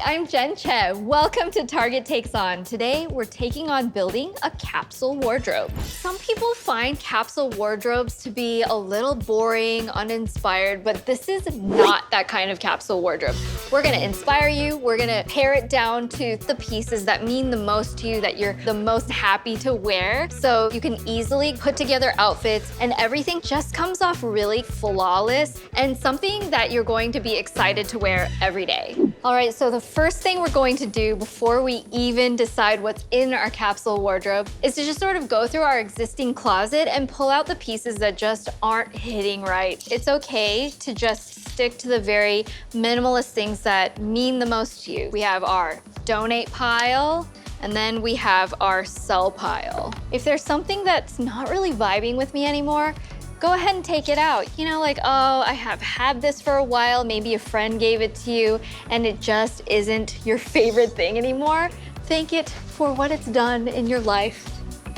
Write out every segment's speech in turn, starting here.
I'm Chae. Welcome to Target Takes On. Today, we're taking on building a capsule wardrobe. Some people find capsule wardrobes to be a little boring, uninspired, but this is not that kind of capsule wardrobe. We're gonna inspire you. We're gonna pare it down to the pieces that mean the most to you, that you're the most happy to wear, so you can easily put together outfits and everything just comes off really flawless and something that you're going to be excited to wear every day. All right, so the first thing we're going to do before we even decide what's in our capsule wardrobe is to just sort of go through our existing closet and pull out the pieces that just aren't hitting right. It's okay to just stick to the very minimalist things that mean the most to you. We have our donate pile, and then we have our sell pile. If there's something that's not really vibing with me anymore, go ahead and take it out. You know, like, oh, I have had this for a while, maybe a friend gave it to you, and it just isn't your favorite thing anymore. Thank it for what it's done in your life,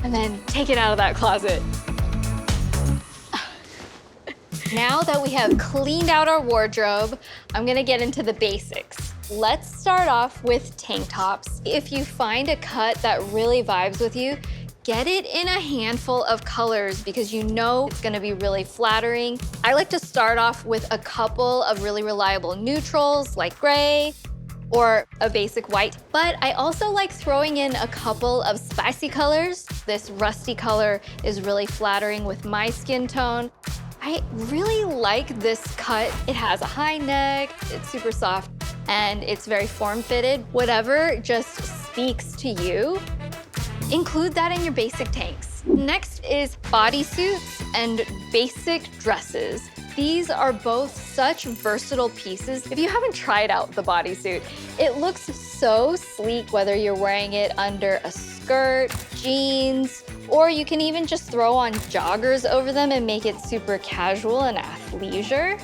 and then take it out of that closet. Now that we have cleaned out our wardrobe, I'm gonna get into the basics. Let's start off with tank tops. If you find a cut that really vibes with you, get it in a handful of colors because you know it's gonna be really flattering. I like to start off with a couple of really reliable neutrals like gray or a basic white, but I also like throwing in a couple of spicy colors. This rusty color is really flattering with my skin tone. I really like this cut. It has a high neck, it's super soft, and it's very form-fitted. Whatever just speaks to you, include that in your basic tanks. Next is bodysuits and basic dresses. These are both such versatile pieces. If you haven't tried out the bodysuit, it looks so sleek whether you're wearing it under a skirt, jeans, or you can even just throw on joggers over them and make it super casual and athleisure,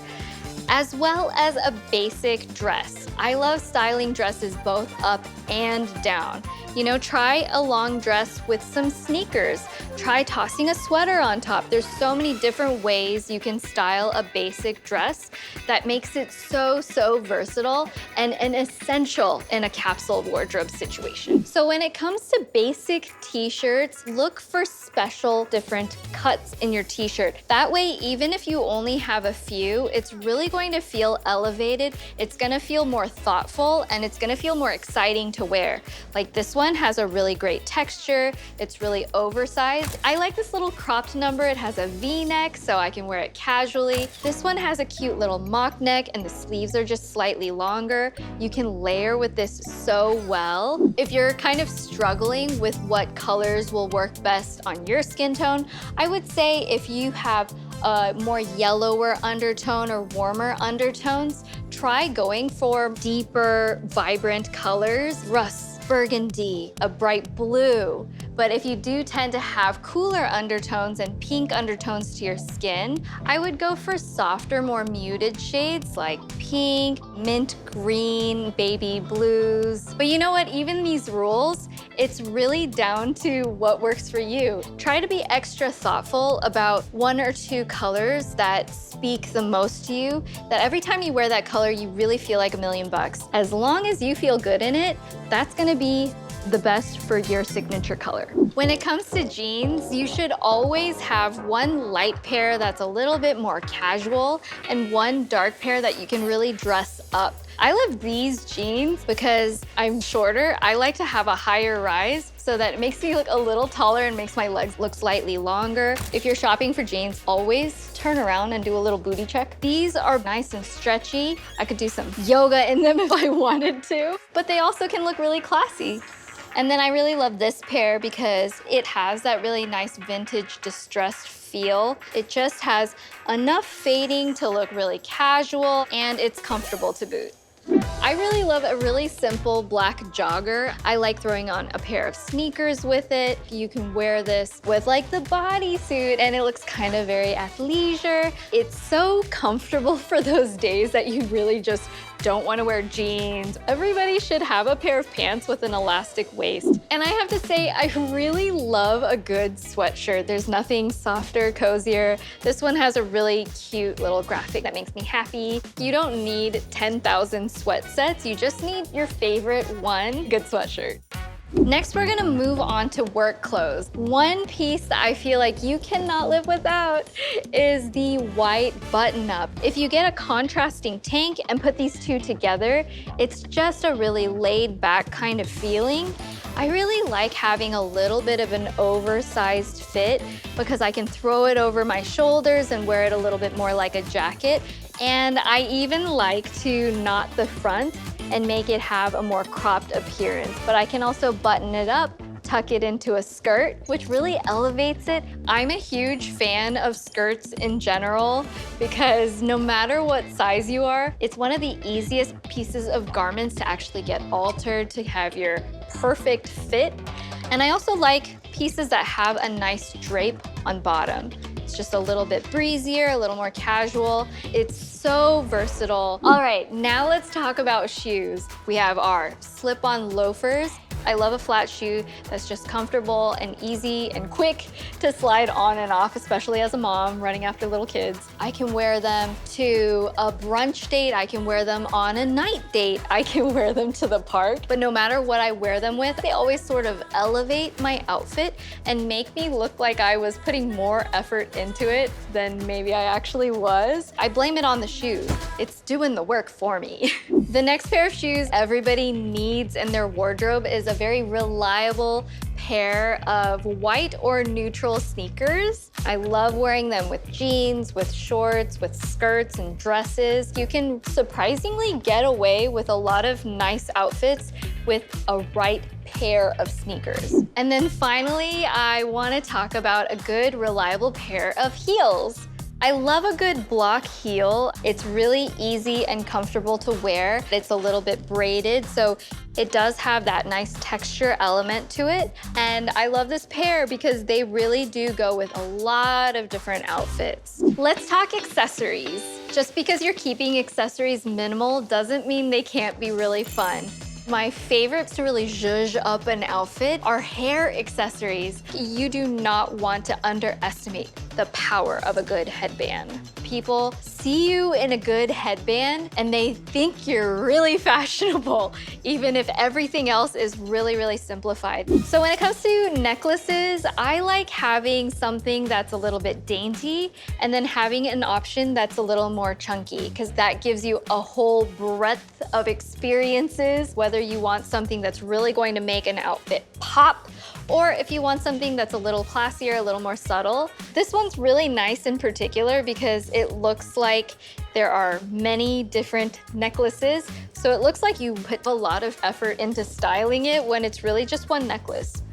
as well as a basic dress. I love styling dresses both up and down. You know, try a long dress with some sneakers. Try tossing a sweater on top. There's so many different ways you can style a basic dress that makes it so versatile and an essential in a capsule wardrobe situation. So when it comes to basic t-shirts, look for special different cuts in your t-shirt. That way, even if you only have a few, it's really going to feel elevated. It's gonna feel more thoughtful and it's gonna feel more exciting to wear. Like this one has a really great texture. It's really oversized. I like this little cropped number. It has a V-neck, so I can wear it casually. This one has a cute little mock neck and the sleeves are just slightly longer. You can layer with this so well. If you're kind of struggling with what colors will work best on your skin tone, I would say if you have a more yellower undertone or warmer undertones, try going for deeper, vibrant colors. Rust, burgundy, a bright blue. But if you do tend to have cooler undertones and pink undertones to your skin, I would go for softer, more muted shades like pink, mint green, baby blues. But you know what, even these rules, it's really down to what works for you. Try to be extra thoughtful about one or two colors that speak the most to you, that every time you wear that color, you really feel like $1,000,000. As long as you feel good in it, that's gonna be the best for your signature color. When it comes to jeans, you should always have one light pair that's a little bit more casual and one dark pair that you can really dress up. I love these jeans because I'm shorter. I like to have a higher rise so that it makes me look a little taller and makes my legs look slightly longer. If you're shopping for jeans, always turn around and do a little booty check. These are nice and stretchy. I could do some yoga in them if I wanted to, but they also can look really classy. And then I really love this pair because it has that really nice vintage distressed feel. It just has enough fading to look really casual and it's comfortable to boot. I really love a really simple black jogger. I like throwing on a pair of sneakers with it. You can wear this with like the bodysuit and it looks kind of very athleisure. It's so comfortable for those days that you really just don't want to wear jeans. Everybody should have a pair of pants with an elastic waist. And I have to say, I really love a good sweatshirt. There's nothing softer, cozier. This one has a really cute little graphic that makes me happy. You don't need 10,000 sweat sets. You just need your favorite one good sweatshirt. Next, we're gonna move on to work clothes. One piece that I feel like you cannot live without is the white button-up. If you get a contrasting tank and put these two together, it's just a really laid-back kind of feeling. I really like having a little bit of an oversized fit because I can throw it over my shoulders and wear it a little bit more like a jacket. And I even like to knot the front and make it have a more cropped appearance. But I can also button it up, tuck it into a skirt, which really elevates it. I'm a huge fan of skirts in general because no matter what size you are, it's one of the easiest pieces of garments to actually get altered to have your perfect fit. And I also like pieces that have a nice drape on bottom. It's just a little bit breezier, a little more casual. It's so versatile. All right, now let's talk about shoes. We have our slip-on loafers. I love a flat shoe that's just comfortable and easy and quick to slide on and off, especially as a mom running after little kids. I can wear them to a brunch date. I can wear them on a night date. I can wear them to the park. But no matter what I wear them with, they always sort of elevate my outfit and make me look like I was putting more effort into it than maybe I actually was. I blame it on the shoes. It's doing the work for me. The next pair of shoes everybody needs in their wardrobe is a very reliable pair of white or neutral sneakers. I love wearing them with jeans, with shorts, with skirts and dresses. You can surprisingly get away with a lot of nice outfits with a right pair of sneakers. And then finally, I want to talk about a good, reliable pair of heels. I love a good block heel. It's really easy and comfortable to wear. It's a little bit braided, so it does have that nice texture element to it. And I love this pair because they really do go with a lot of different outfits. Let's talk accessories. Just because you're keeping accessories minimal doesn't mean they can't be really fun. My favorites to really zhuzh up an outfit are hair accessories. You do not want to underestimate the power of a good headband. People see you in a good headband and they think you're really fashionable, even if everything else is really, really simplified. So when it comes to necklaces, I like having something that's a little bit dainty and then having an option that's a little more chunky, because that gives you a whole breadth of experiences, whether you want something that's really going to make an outfit pop, or if you want something that's a little classier, a little more subtle. This one's really nice in particular because it looks like there are many different necklaces. So it looks like you put a lot of effort into styling it when it's really just one necklace.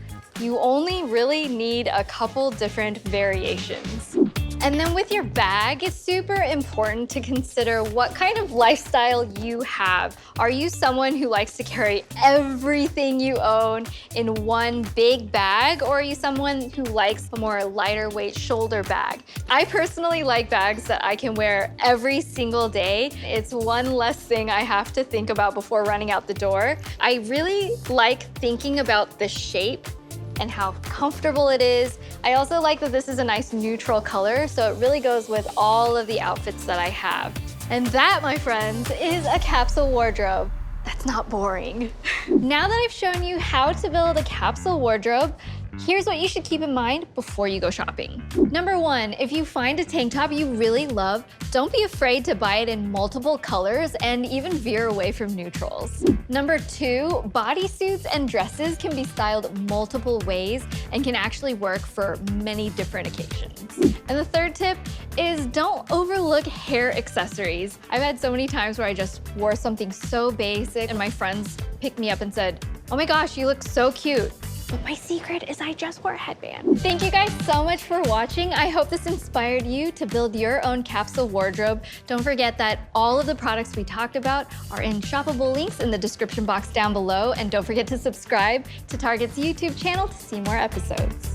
You only really need a couple different variations. And then with your bag, it's super important to consider what kind of lifestyle you have. Are you someone who likes to carry everything you own in one big bag, or are you someone who likes a more lighter weight shoulder bag? I personally like bags that I can wear every single day. It's one less thing I have to think about before running out the door. I really like thinking about the shape and how comfortable it is. I also like that this is a nice neutral color, so it really goes with all of the outfits that I have. And that, my friends, is a capsule wardrobe. That's not boring. Now that I've shown you how to build a capsule wardrobe, here's what you should keep in mind before you go shopping. Number one, if you find a tank top you really love, don't be afraid to buy it in multiple colors and even veer away from neutrals. Number two, bodysuits and dresses can be styled multiple ways and can actually work for many different occasions. And the third tip is don't overlook hair accessories. I've had so many times where I just wore something so basic and my friends picked me up and said, "Oh my gosh, you look so cute." But my secret is I just wear a headband. Thank you guys so much for watching. I hope this inspired you to build your own capsule wardrobe. Don't forget that all of the products we talked about are in shoppable links in the description box down below. And don't forget to subscribe to Target's YouTube channel to see more episodes.